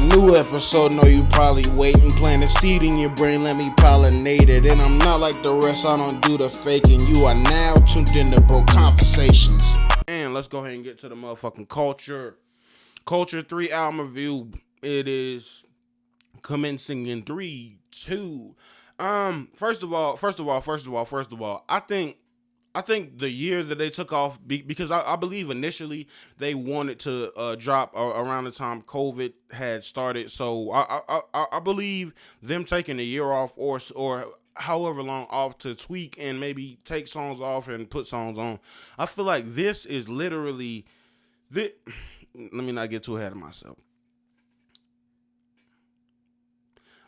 new episode. Know you probably waiting. Plant a seed in your brain, let me pollinate it. And I'm not like the rest, I don't do the faking. You are now tuned into Bro Conversations. And let's go ahead and get to the motherfucking culture. Culture 3 album review. It is commencing in 3, 2. First of all, I think the year that they took off, because I believe initially they wanted to drop around the time COVID had started. So I believe them taking a year off or however long off to tweak and maybe take songs off and put songs on. I feel like this is literally this. Let me not get too ahead of myself.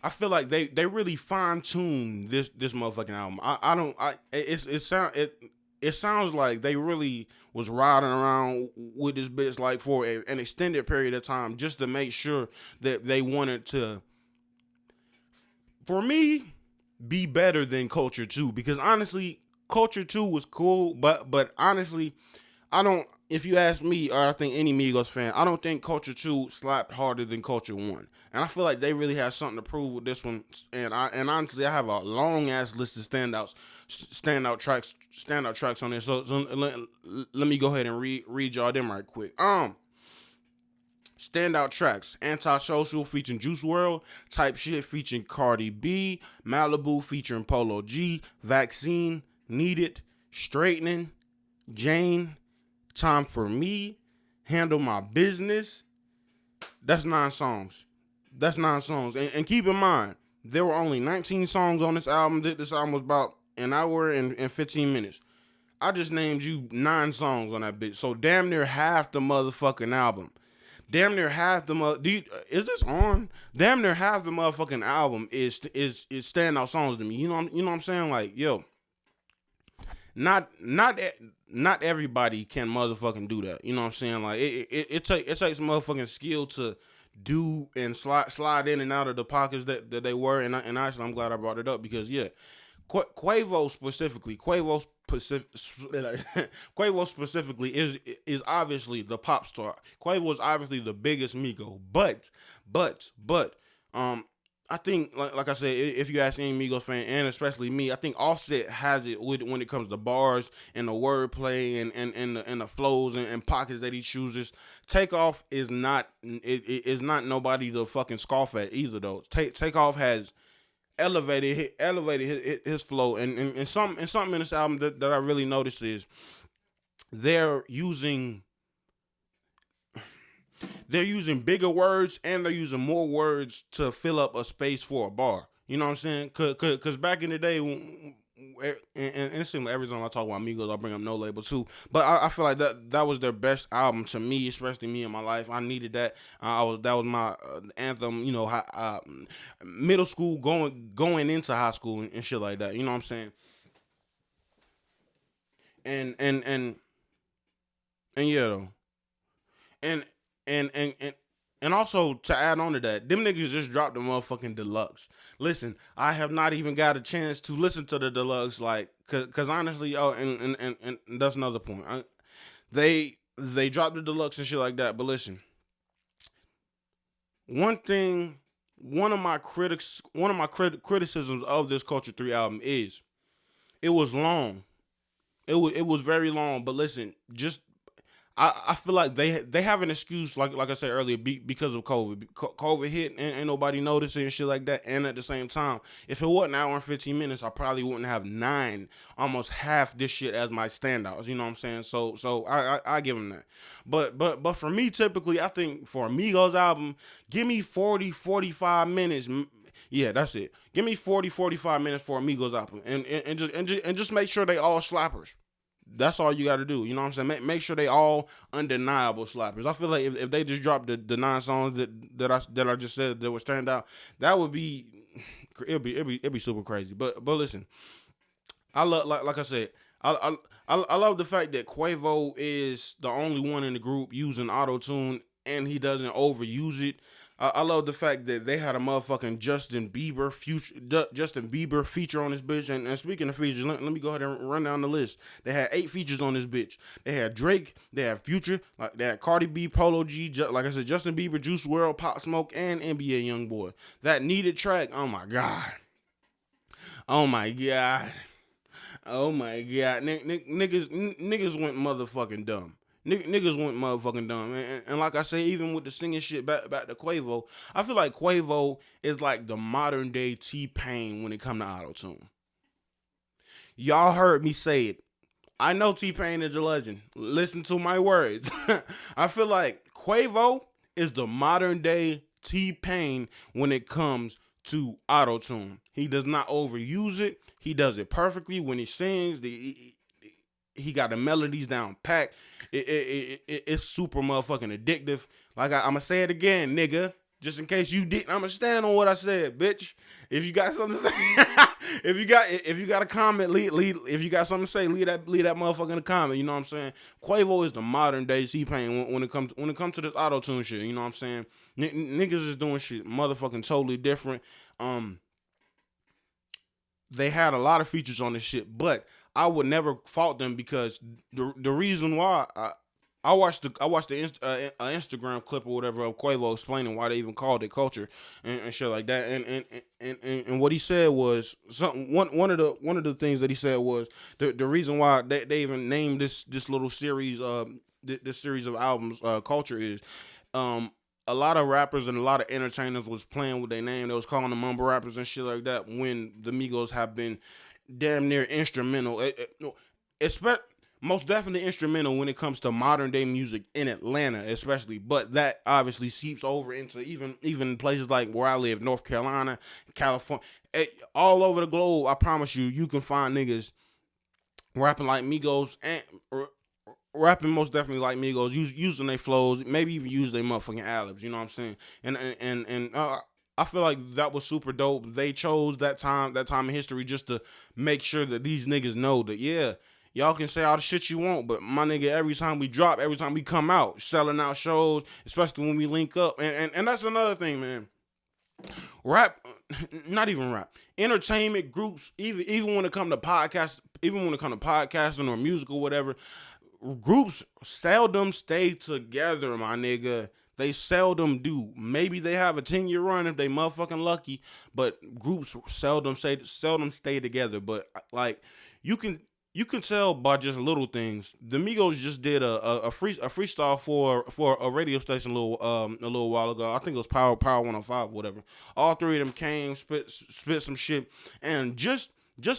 I feel like they really fine tuned this motherfucking album. It sounds like they really was riding around with this bitch like for an extended period of time just to make sure that they wanted to, for me, be better than Culture 2, because honestly Culture 2 was cool, but honestly I don't, if you ask me, or I think any Migos fan, I don't think Culture 2 slapped harder than Culture 1. And I feel like they really have something to prove with this one. And honestly, I have a long ass list of standout tracks on this. So let me go ahead and read y'all them right quick. Standout tracks: Antisocial featuring Juice WRLD, Type Shit featuring Cardi B, Malibu featuring Polo G, Vaccine, Needed, Straightening, Jane, Time for Me, Handle My Business. That's 9 songs. And keep in mind, there were only 19 songs on this album. This album was about an hour and 15 minutes. I just named you 9 songs on that bitch. So damn near half the motherfucking album. Damn near half the is this on? Damn near half the motherfucking album is standout songs to me. You know what I'm saying? Like, yo, not everybody can motherfucking do that. You know what I'm saying? Like it takes motherfucking skill to do and slide in and out of the pockets that they were. And actually I'm glad I brought it up, because yeah, Quavo specifically is obviously the pop star. Quavo is obviously the biggest Migo, but I think, like I said, if you ask any Migos fan, and especially me, I think Offset has it when it comes to bars and the wordplay and the flows and pockets that he chooses. Takeoff is not nobody to fucking scoff at either though. Takeoff has elevated his flow, and something in this album that I really noticed is they're using bigger words, and they're using more words to fill up a space for a bar. You know what I'm saying? Cause back in the day, and it seems like every time I talk about Migos, I bring up No Label too. But I feel like that was their best album to me, especially me in my life. I needed that. That was my anthem. You know, middle school going into high school and shit like that. You know what I'm saying? And yeah though. And and also, to add on to that, them niggas just dropped the motherfucking deluxe. Listen, I have not even got a chance to listen to the deluxe, like, cause honestly, and that's another point. They dropped the deluxe and shit like that. But listen, one of my criticisms of this Culture 3 album is it was long. It was very long. But listen, just I feel like they have an excuse, like I said earlier, because of COVID. COVID hit and ain't nobody noticing and shit like that. And at the same time, if it wasn't an hour and 15 minutes, I probably wouldn't have 9, almost half this shit as my standouts. You know what I'm saying? So I give them that. But for me, typically, I think for a Migos album, give me 40-45 minutes. Yeah, that's it. Give me 40-45 minutes for a Migos album, and just make sure they all slappers. That's all you got to do. You know what I'm saying? Make sure they all undeniable slappers. I feel like if they just dropped the 9 songs that I just said that would stand out, that would be it'd be super crazy. But listen, I love, like I said, I love the fact that Quavo is the only one in the group using auto tune, and he doesn't overuse it. I love the fact that they had a motherfucking Justin Bieber feature on this bitch. And speaking of features, let me go ahead and run down the list. They had 8 features on this bitch. They had Drake, they had Future, like they had Cardi B, Polo G, like I said, Justin Bieber, Juice WRLD, Pop Smoke, and NBA YoungBoy. That needed track. Oh my god. Oh my god. Oh my god, niggas went motherfucking dumb. Niggas went motherfucking dumb, and like I say, even with the singing shit back to Quavo, I feel like Quavo is like the modern day T Pain when it come to auto tune. Y'all heard me say it. I know T Pain is a legend. Listen to my words. I feel like Quavo is the modern day T Pain when it comes to auto tune. He does not overuse it. He does it perfectly when he sings. He got the melodies down packed. It's super motherfucking addictive. Like I'm gonna say it again, nigga. Just in case you didn't, I'ma stand on what I said, bitch. If you got something to say, if you got a comment, lead. If you got something to say, leave that motherfucker in the comment. You know what I'm saying? Quavo is the modern day C Pain when it comes to this auto tune shit. You know what I'm saying? Niggas is doing shit motherfucking totally different. They had a lot of features on this shit, but I would never fault them because the reason why I watched the Instagram clip or whatever of Quavo explaining why they even called it culture and shit like that, and what he said was something. One of the things that he said was the reason why they even named this little series this series of albums culture is um a lot of rappers and a lot of entertainers was playing with their name. They was calling them mumble rappers and shit like that when the Migos have been damn near instrumental. Most definitely instrumental when it comes to modern day music in Atlanta, especially. But that obviously seeps over into even places like where I live, North Carolina, California, all over the globe. I promise you can find niggas rapping like Migos and rapping most definitely like Migos, using their flows, maybe even use their motherfucking ad-libs. You know what I'm saying? And I feel like that was super dope. They chose that time in history just to make sure that these niggas know that y'all can say all the shit you want, but my nigga, every time we drop, every time we come out, selling out shows, especially when we link up, and that's another thing, man. Rap, not even rap, entertainment groups, even when it come to podcast, even when it come to podcasting or music or whatever, groups seldom stay together, my nigga. They seldom do. Maybe they have a 10-year run if they motherfucking lucky, but groups seldom stay together. But like you can tell by just little things. The Migos just did a freestyle for a radio station a little while ago. I think it was Power 105, whatever. All three of them came, spit some shit, and just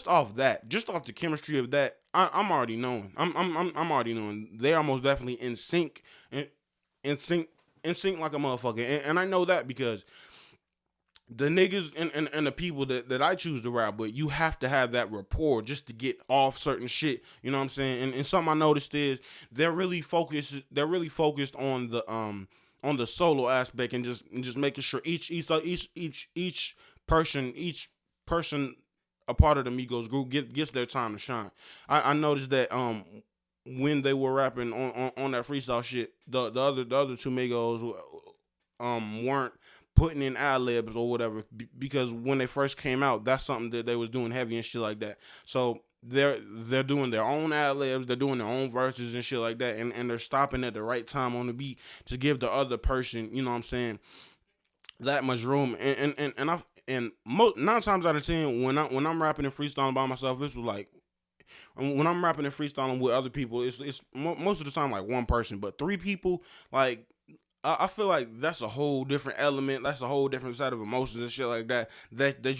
off that, just off the chemistry of that, I'm already knowing. I'm already knowing they are most definitely in sync, in sync, in sync like a motherfucker. And I know that because the niggas and the people that I choose to rap with, you have to have that rapport just to get off certain shit. You know what I'm saying? And something I noticed is they're really focused on the solo aspect and just making sure each person a part of the Migos group gets their time to shine. I noticed that when they were rapping on that freestyle shit, the other two Migos weren't putting in ad libs or whatever because when they first came out, that's something that they was doing heavy and shit like that. So they're doing their own ad libs, they're doing their own verses and shit like that, and they're stopping at the right time on the beat to give the other person, you know what I'm saying, that much room. Nine times out of 10 when I'm rapping and freestyling by myself, this was like when I'm rapping and freestyling with other people, it's most of the time like one person, but 3 people, like I feel like that's a whole different element. That's a whole different set of emotions and shit like that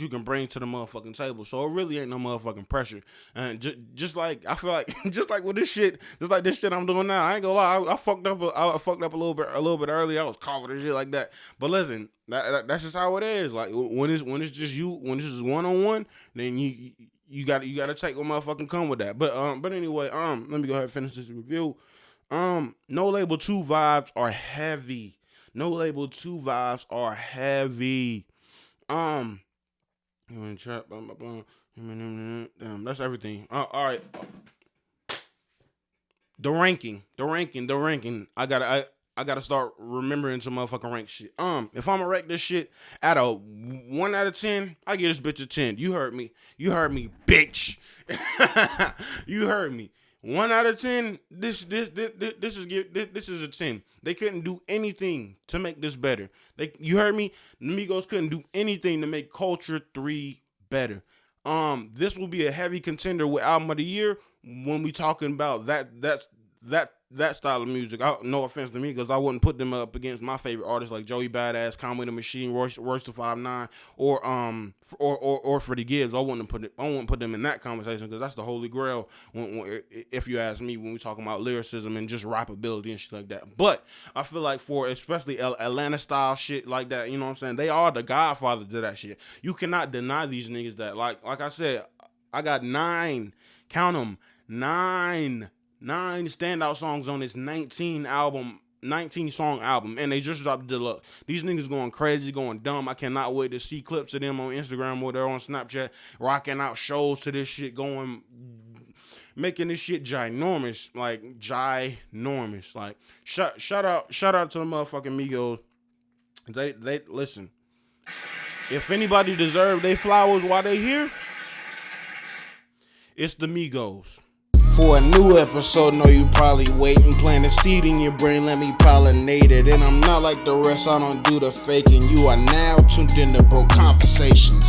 you can bring to the motherfucking table. So it really ain't no motherfucking pressure. And just like I feel like just like with this shit, just like this shit I'm doing now. I ain't gonna lie, I fucked up a little bit early. I was coughing and shit like that. But listen, that's just how it is. Like when it's just you, when it's just one on one, then you gotta take what motherfucking come with that. But anyway, let me go ahead and finish this review. No Label 2 vibes are heavy. No Label 2 vibes are heavy. You in trap, that's everything. All right. The ranking. I got I gotta start remembering to motherfucking rank shit. If I'ma rank this shit at a 1 out of 10, I give this bitch a 10. You heard me. You heard me, bitch. You heard me. 1 out of 10. This is a 10. They couldn't do anything to make this better. You heard me. The Migos couldn't do anything to make Culture 3 better. This will be a heavy contender with album of the year when we talking about that style of music. No offense to me, because I wouldn't put them up against my favorite artists like Joey Badass, Conway the Machine, Royce the 5'9", or Freddie Gibbs. I wouldn't put them in that conversation, because that's the holy grail. If you ask me, when we talking about lyricism and just rappability and shit like that. But I feel like for especially Atlanta style shit like that, you know what I'm saying? They are the godfather to that shit. You cannot deny these niggas that. Like I said, I got 9. Count them, 9 standout songs on this 19 song album, and they just dropped the deluxe. These niggas going crazy, going dumb. I cannot wait to see clips of them on Instagram or they're on Snapchat rocking out shows to this shit, making this shit ginormous. Like shout out to the motherfucking Migos. They listen. If anybody deserve their flowers while they here, it's the Migos. For a new episode, know you probably waiting. Plant a seed in your brain, let me pollinate it. And I'm not like the rest, I don't do the faking. You are now tuned into Bro Conversations.